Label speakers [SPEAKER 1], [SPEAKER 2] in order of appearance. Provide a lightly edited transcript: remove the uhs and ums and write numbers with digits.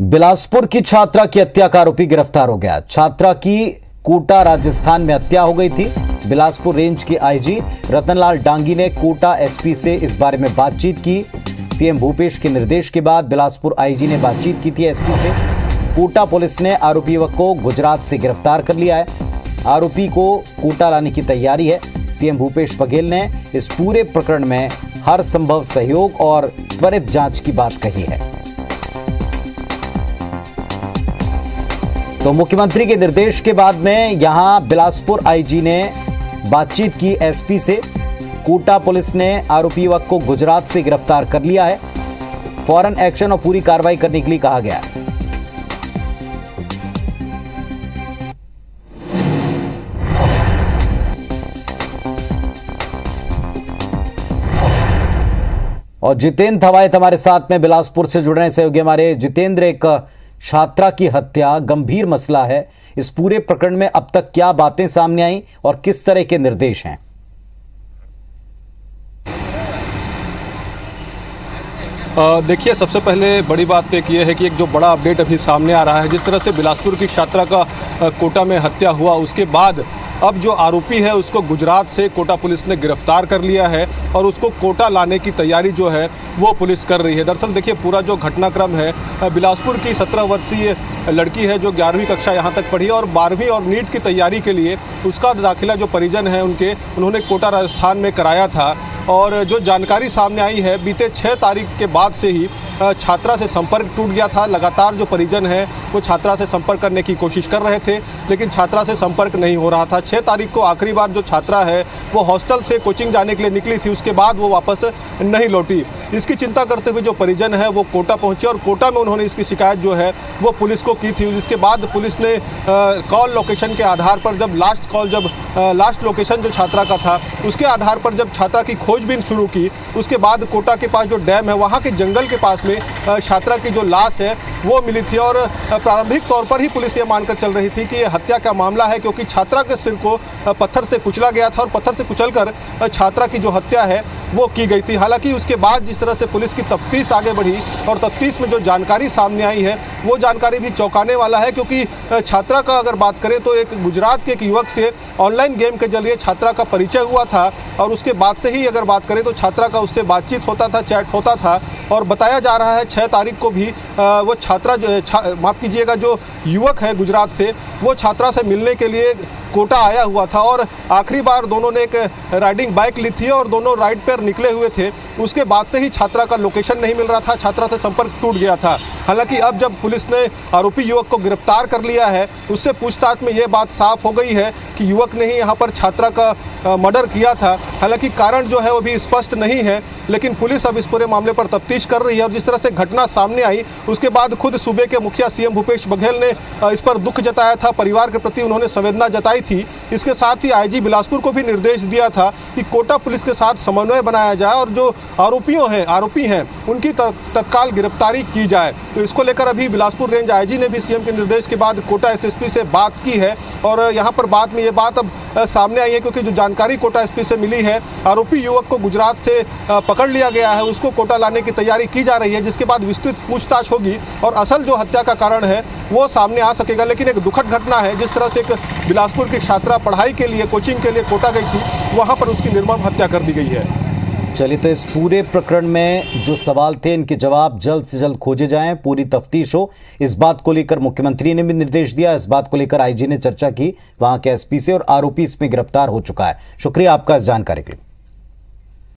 [SPEAKER 1] बिलासपुर की छात्रा की हत्या का आरोपी गिरफ्तार हो गया। छात्रा की कोटा राजस्थान में हत्या हो गई थी। बिलासपुर रेंज के आईजी रतनलाल डांगी ने कोटा एसपी से इस बारे में बातचीत की। सीएम भूपेश के निर्देश के बाद बिलासपुर आईजी ने बातचीत की थी एसपी से। कोटा पुलिस ने आरोपी युवक को गुजरात से गिरफ्तार कर लिया है। आरोपी को कोटा लाने की तैयारी है। सीएम भूपेश बघेल ने इस पूरे प्रकरण में हर संभव सहयोग और त्वरित जांच की बात कही है। तो मुख्यमंत्री के निर्देश के बाद में यहां बिलासपुर आईजी ने बातचीत की एसपी से। कोटा पुलिस ने आरोपी युवक को गुजरात से गिरफ्तार कर लिया है। फौरन एक्शन और पूरी कार्रवाई करने के लिए कहा गया है। और जितेंद्र धवायत हमारे साथ में बिलासपुर से जुड़ रहे हैं सहयोगी हमारे। जितेंद्र, एक छात्रा की हत्या गंभीर मसला है। इस पूरे प्रकरण में अब तक क्या बातें सामने आई और किस तरह के निर्देश हैं?
[SPEAKER 2] देखिए, सबसे पहले बड़ी बात एक ये है कि एक जो बड़ा अपडेट अभी सामने आ रहा है, जिस तरह से बिलासपुर की छात्रा का कोटा में हत्या हुआ, उसके बाद अब जो आरोपी है उसको गुजरात से कोटा पुलिस ने गिरफ्तार कर लिया है और उसको कोटा लाने की तैयारी जो है वो पुलिस कर रही है। दरअसल देखिए, पूरा जो घटनाक्रम है, बिलासपुर की 17 वर्षीय लड़की है जो 11वीं कक्षा यहाँ तक पढ़ी और 12वीं और नीट की तैयारी के लिए उसका दाखिला जो परिजन है उन्होंने कोटा राजस्थान में कराया था। और जो जानकारी सामने आई है, बीते 6 तारीख के बाद से ही छात्रा से संपर्क टूट गया था। लगातार जो परिजन है वो छात्रा से संपर्क करने की कोशिश कर रहे थे, लेकिन छात्रा से संपर्क नहीं हो रहा था। 6 तारीख को आखिरी बार जो छात्रा है वो हॉस्टल से कोचिंग जाने के लिए निकली थी, उसके बाद वो वापस नहीं लौटी। इसकी चिंता करते हुए जो परिजन है वो कोटा पहुंचे और कोटा में उन्होंने इसकी शिकायत जो है वो पुलिस को की थी। जिसके बाद पुलिस ने कॉल लोकेशन के आधार पर जब लास्ट लोकेशन जो छात्रा का था उसके आधार पर जब छात्रा की खोजबीन शुरू की, उसके बाद कोटा के पास जो डैम है वहाँ के जंगल के पास में छात्रा की जो लाश है वो मिली थी। और प्रारंभिक तौर पर ही पुलिस ये मानकर चल रही थी कि ये हत्या का मामला है, क्योंकि छात्रा के सिर को पत्थर से कुचला गया था और पत्थर से कुचलकर छात्रा की जो हत्या है वो की गई थी। हालांकि उसके बाद जिस तरह से पुलिस की तफ्तीश आगे बढ़ी और तफ्तीश में जो जानकारी सामने आई है वो जानकारी भी चौंकाने वाला है, क्योंकि छात्रा का अगर बात करें तो एक गुजरात के एक युवक से ऑनलाइन गेम के जरिए छात्रा का परिचय हुआ था और उसके बाद से ही अगर बात करें तो छात्रा का उससे बातचीत होता था, चैट होता था। और बताया जा रहा है 6 तारीख को भी वो छात्रा माफ़ कीजिएगा, जो युवक है गुजरात से, वो छात्रा से मिलने के लिए कोटा आया हुआ था और आखिरी बार दोनों ने एक राइडिंग बाइक ली थी और दोनों राइड पर निकले हुए थे। उसके बाद से ही छात्रा का लोकेशन नहीं मिल रहा था, छात्रा से संपर्क टूट गया था। हालांकि अब जब पुलिस ने आरोपी युवक को गिरफ्तार कर लिया है, उससे पूछताछ में ये बात साफ हो गई है कि युवक ने ही यहाँ पर छात्रा का मर्डर किया था। हालांकि कारण जो है वो भी स्पष्ट नहीं है, लेकिन पुलिस अब इस पूरे मामले पर तफ्तीश कर रही है। और जिस तरह से घटना सामने आई उसके बाद खुद सूबे के मुखिया सीएम भूपेश बघेल ने इस पर दुख जताया था, परिवार के प्रति उन्होंने संवेदना जताई थी। इसके साथ ही आईजी बिलासपुर को भी निर्देश दिया था कि कोटा पुलिस के साथ समन्वय बनाया जाए और जो आरोपी हैं उनकी तत्काल गिरफ्तारी की जाए। तो इसको लेकर अभी बिलासपुर रेंज आईजी ने भी सीएम के निर्देश के बाद कोटा एसएसपी से बात की है और यहाँ पर बाद में ये बात अब सामने आई है, क्योंकि जो जानकारी कोटा एसपी से मिली है, आरोपी युवक को गुजरात से पकड़ लिया गया है, उसको कोटा लाने की तैयारी की जा रही है, जिसके बाद विस्तृत पूछताछ होगी और असल जो हत्या का कारण है वो सामने आ सकेगा। लेकिन एक दुखद घटना है, जिस तरह से एक बिलासपुर की छात्रा पढ़ाई के लिए कोचिंग के लिए कोटा गई थी, वहाँ पर उसकी निर्मम हत्या कर दी गई है।
[SPEAKER 1] चलिए, तो इस पूरे प्रकरण में जो सवाल थे इनके जवाब जल्द से जल्द खोजे जाएं, पूरी तफ्तीश हो। इस बात को लेकर मुख्यमंत्री ने भी निर्देश दिया, इस बात को लेकर आईजी ने चर्चा की वहां के एसपी से और आरोपी इसमें गिरफ्तार हो चुका है। शुक्रिया आपका इस जानकारी के लिए।